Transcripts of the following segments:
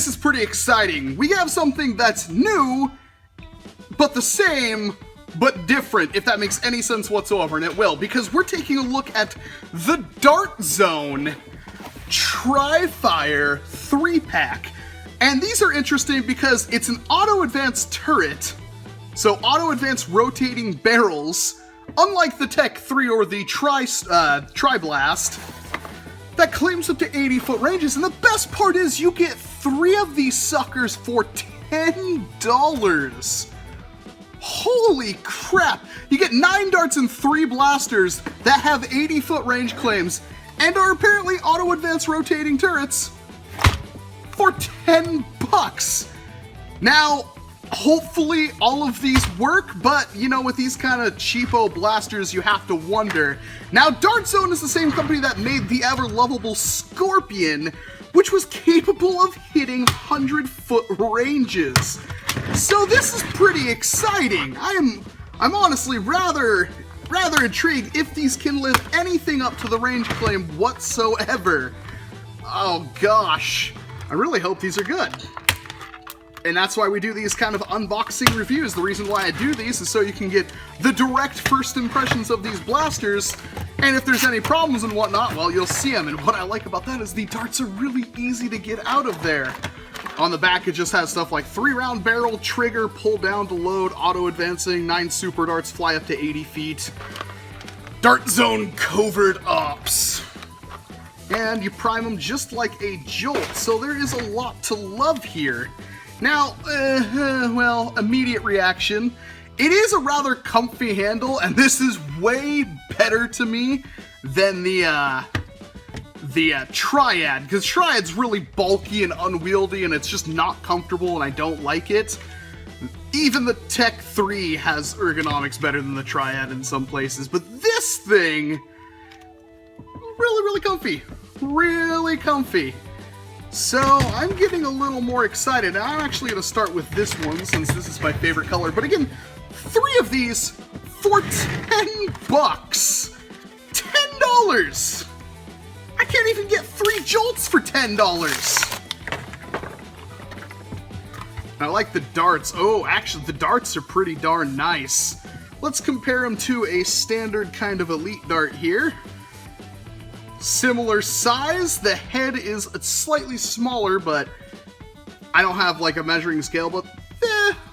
this is pretty exciting. We have something that's new, but the same, but different, if that makes any sense whatsoever, and it will, because we're taking a look at the Dart Zone Tri-Fire 3-pack. And these are interesting because it's an auto-advanced turret, so auto-advanced rotating barrels, unlike the TEK-3 or the Tri-Blast, that claims up to 80-foot ranges. And the best part is you get 3 of these suckers for $10. Holy crap! You get 9 darts and 3 blasters that have 80-foot range claims and are apparently auto-advanced rotating turrets for $10. Now, hopefully all of these work, but you know, with these kind of cheapo blasters, you have to wonder. Now, Dart Zone is the same company that made the ever-lovable Scorpion, which was capable of hitting 100-foot ranges. So this is pretty exciting. I'm honestly rather intrigued if these can live anything up to the range claim whatsoever. Oh gosh, I really hope these are good. And that's why we do these kind of unboxing reviews. The reason why I do these is so you can get the direct first impressions of these blasters, and if there's any problems and whatnot, well, you'll see them. And what I like about that is the darts are really easy to get out of there. On the back, it just has stuff like 3-round barrel, trigger, pull down to load, auto-advancing, 9 super darts, fly up to 80 feet. Dart Zone Covert Ops. And you prime them just like a Jolt, so there is a lot to love here. Now, well, immediate reaction. It is a rather comfy handle, and this is way better to me than the Triad, because Triad's really bulky and unwieldy, and it's just not comfortable, and I don't like it. Even the TEK-3 has ergonomics better than the Triad in some places, but this thing, really comfy. Really comfy. So, I'm getting a little more excited. Now, I'm actually going to start with this one, since this is my favorite color. But again, 3 of these for $10. $10! I can't even get 3 Jolts for $10! I like the darts. Oh, actually, the darts are pretty darn nice. Let's compare them to a standard kind of elite dart here. Similar size, the head is slightly smaller, but I don't have like a measuring scale, but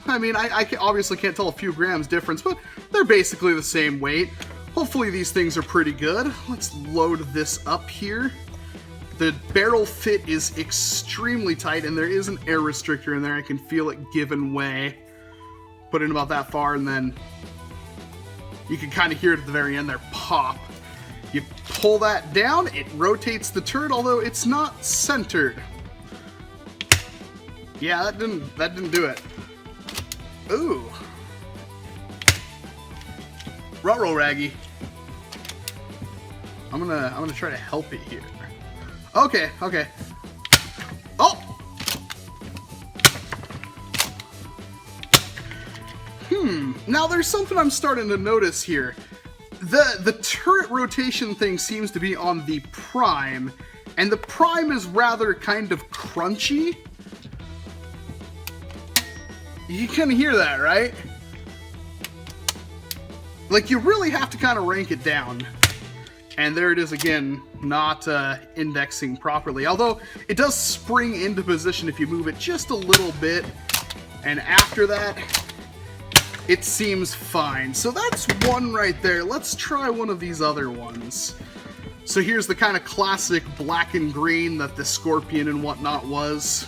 I mean, I obviously can't tell a few grams difference, but they're basically the same weight. Hopefully these things are pretty good. Let's load this up here. The barrel fit is extremely tight, and there is an air restrictor in there. I can feel it giving way. Put it about that far, and then you can kind of hear it at the very end there, pop. You pull that down, it rotates the turret, although it's not centered. Yeah, that didn't do it. Ooh. Ruh-roh, Raggy. I'm gonna try to help it here. Okay. Oh! Now there's something I'm starting to notice here. The turret rotation thing seems to be on the prime, and the prime is rather kind of crunchy. You can hear that, right? Like, you really have to kind of rank it down. And there it is again, not indexing properly. Although, it does spring into position if you move it just a little bit. And after that, it seems fine. So that's one right there. Let's try one of these other ones. So here's the kind of classic black and green that the Scorpion and whatnot was.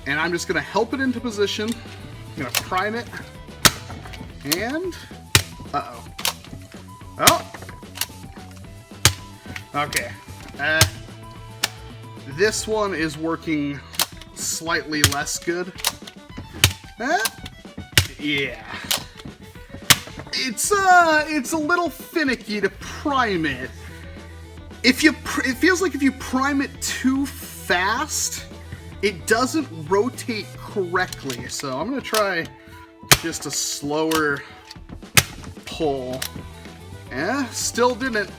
And I'm just going to help it into position. I'm going to prime it. And... uh-oh. Oh! Okay. This one is working slightly less good. Yeah. It's a little finicky to prime it. It feels like if you prime it too fast, it doesn't rotate correctly. So I'm gonna try just a slower pull. Still didn't.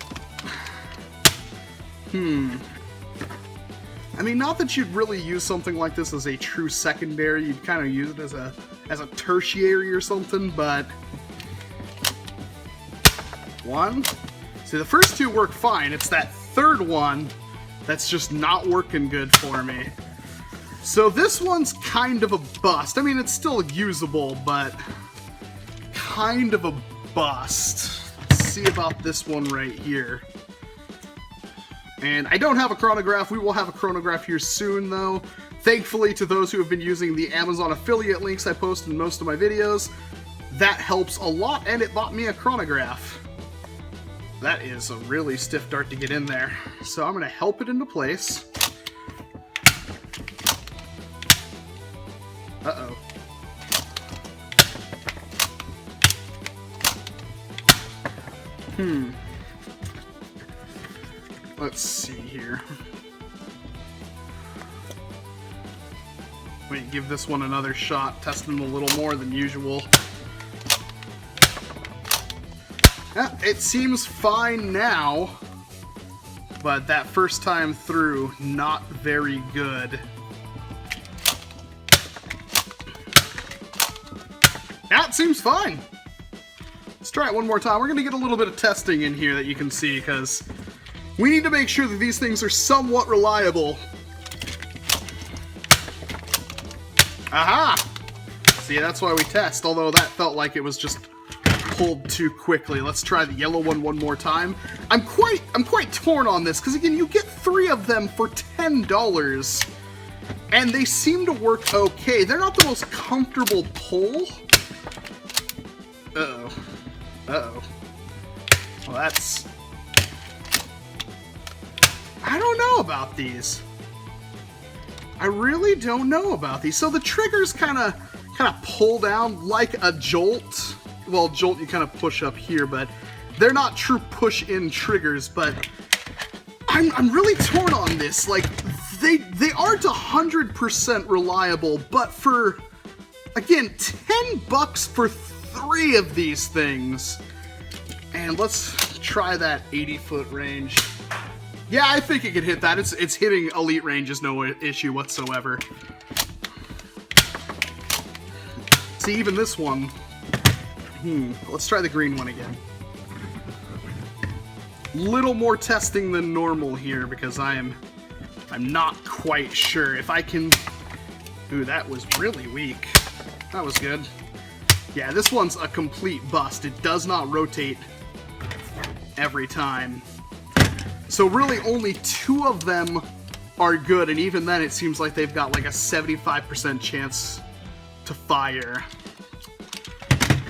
I mean, not that you'd really use something like this as a true secondary, you'd kind of use it as a tertiary or something, but... One. See, the first two work fine. It's that third one that's just not working good for me. So this one's kind of a bust. I mean, it's still usable, but kind of a bust. Let's see about this one right here. And I don't have a chronograph. We will have a chronograph here soon, though. Thankfully, to those who have been using the Amazon affiliate links I post in most of my videos, that helps a lot, and it bought me a chronograph. That is a really stiff dart to get in there. So I'm going to help it into place. Uh-oh. Let's see here. Wait, give this one another shot, test them a little more than usual. Yeah, it seems fine now, but that first time through, not very good. Yeah, it seems fine. Let's try it one more time. We're going to get a little bit of testing in here that you can see, because we need to make sure that these things are somewhat reliable. Aha! See, that's why we test, although that felt like it was just pulled too quickly. Let's try the yellow one more time. I'm quite torn on this, because again, you get 3 of them for $10, and they seem to work okay. They're not the most comfortable pull. Uh-oh. Uh-oh. Well, that's... I don't know about these. I really don't know about these. So the triggers kind of pull down like a jolt. Well, jolt you kind of push up here, but they're not true push-in triggers. But I'm really torn on this. Like, they aren't 100% reliable, but for, again, $10 for 3 of these things. And let's try that 80-foot range. Yeah, I think it could hit that. It's hitting elite range is no issue whatsoever. See, even this one. Let's try the green one again. Little more testing than normal here, because I'm not quite sure if I can... Ooh, that was really weak. That was good. Yeah, this one's a complete bust. It does not rotate every time. So really only 2 of them are good, and even then it seems like they've got like a 75% chance to fire.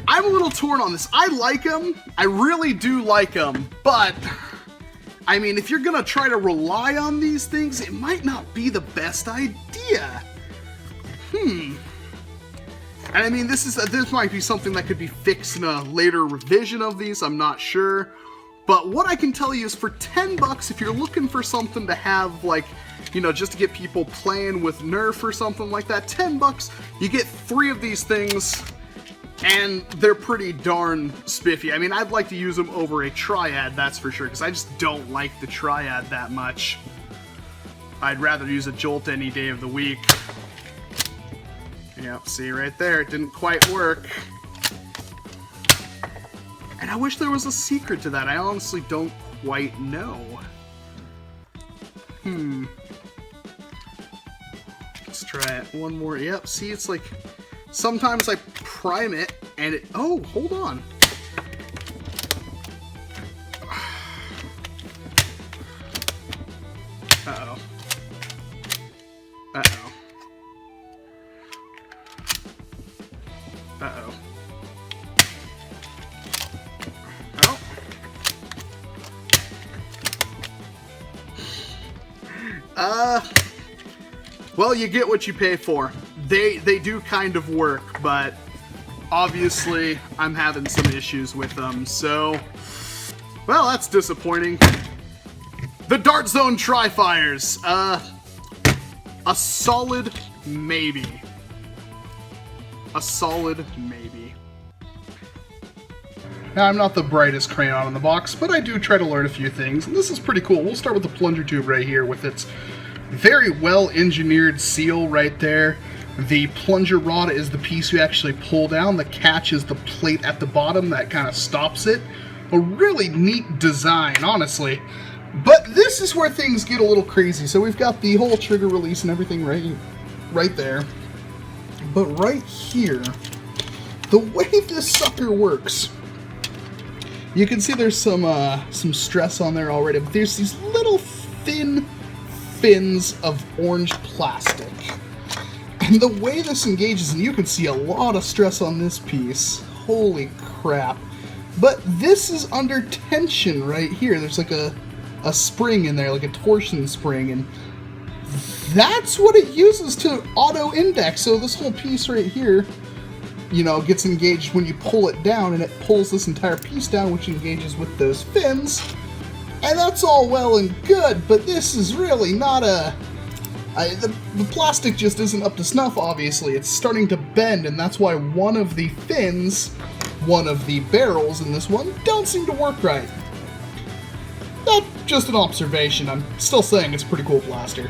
I'm a little torn on this. I like them. I really do like them, but I mean, if you're gonna try to rely on these things, it might not be the best idea. And I mean, this might be something that could be fixed in a later revision of these, I'm not sure. But what I can tell you is for $10, if you're looking for something to have, like, you know, just to get people playing with Nerf or something like that, $10, you get 3 of these things, and they're pretty darn spiffy. I mean, I'd like to use them over a Triad, that's for sure, because I just don't like the Triad that much. I'd rather use a Jolt any day of the week. Yep, see right there, it didn't quite work. And I wish there was a secret to that. I honestly don't quite know. Let's try it one more. Yep, see, it's like sometimes I prime it and it... Oh, hold on. Uh-oh. Uh-oh. Uh-oh. Well, you get what you pay for. They do kind of work, but obviously I'm having some issues with them, so... Well, that's disappointing. The Dart Zone Tri-Fires. A solid maybe. A solid maybe. Now, I'm not the brightest crayon in the box, but I do try to learn a few things, and this is pretty cool. We'll start with the plunger tube right here with its Very well engineered seal right there. The plunger rod is the piece you actually pull down. The catch is the plate at the bottom that kind of stops it. A really neat design, honestly. But this is where things get a little crazy. So we've got the whole trigger release and everything right there. But right here, the way this sucker works, you can see there's some stress on there already, but there's these little thin fins of orange plastic. And the way this engages, and you can see a lot of stress on this piece, holy crap. But this is under tension right here. There's like a spring in there, like a torsion spring, and that's what it uses to auto-index. So this whole piece right here, you know, gets engaged when you pull it down, and it pulls this entire piece down, which engages with those fins. And that's all well and good, but this is really not a... the plastic just isn't up to snuff, obviously. It's starting to bend, and that's why one of the fins, one of the barrels in this one, don't seem to work right. That's just an observation. I'm still saying it's a pretty cool blaster.